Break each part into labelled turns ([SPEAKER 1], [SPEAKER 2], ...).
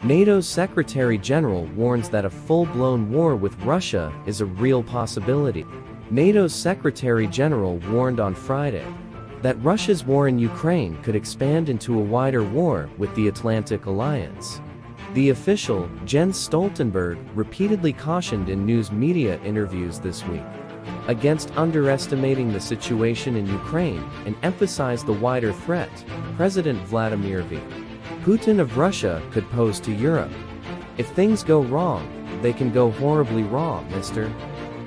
[SPEAKER 1] NATO's Secretary General warns that a full-blown war with Russia is a real possibility. NATO's Secretary General warned on Friday that Russia's war in Ukraine could expand into a wider war with the Atlantic Alliance. The official, Jens Stoltenberg, repeatedly cautioned in news media interviews this week against underestimating the situation in Ukraine and emphasized the wider threat President Vladimir V. Putin of Russia could pose to Europe. If things go wrong, they can go horribly wrong, Mr.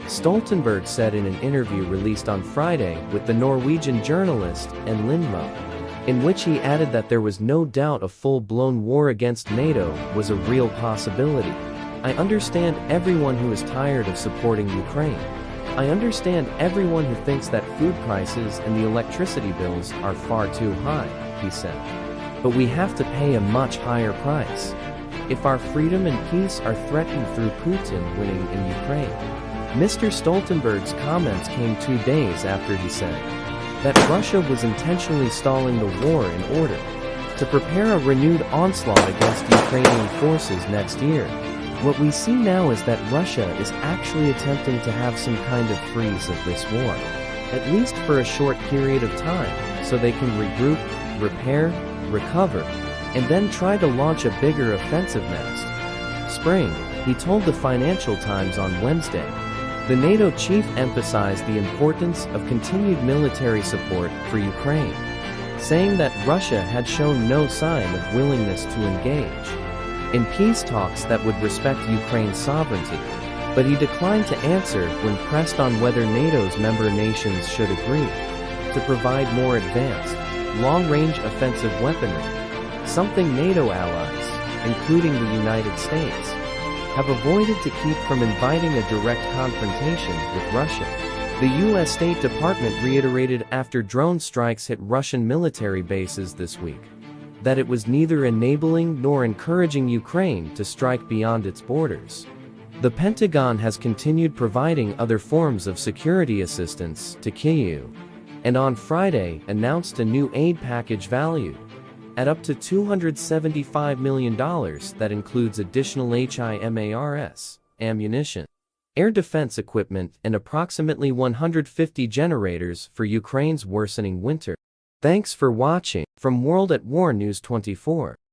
[SPEAKER 1] Stoltenberg said in an interview released on Friday with the Norwegian journalist Anne Lindmo, in which he added that there was no doubt a full-blown war against NATO was a real possibility. I understand everyone who is tired of supporting Ukraine. I understand everyone who thinks that food prices and the electricity bills are far too high, he said. But we have to pay a much higher price if our freedom and peace are threatened through Putin winning in Ukraine. Mr. Stoltenberg's comments came 2 days after he said that Russia was intentionally stalling the war in order to prepare a renewed onslaught against Ukrainian forces next year. What we see now is that Russia is actually attempting to have some kind of freeze of this war, at least for a short period of time, so they can regroup, repair, recover, and then try to launch a bigger offensive next spring, he told the Financial Times on Wednesday. The NATO chief emphasized the importance of continued military support for Ukraine, saying that Russia had shown no sign of willingness to engage in peace talks that would respect Ukraine's sovereignty, but he declined to answer when pressed on whether NATO's member nations should agree to provide more advanced, long-range offensive weaponry, something NATO allies, including the United States, have avoided to keep from inviting a direct confrontation with Russia. The U.S. State Department reiterated after drone strikes hit Russian military bases this week that it was neither enabling nor encouraging Ukraine to strike beyond its borders. The Pentagon has continued providing other forms of security assistance to Kyiv, and on Friday announced a new aid package valued at up to $275 million that includes additional HIMARS, ammunition, air defense equipment, and approximately 150 generators for Ukraine's worsening winter. Thanks for watching from World at War News 24.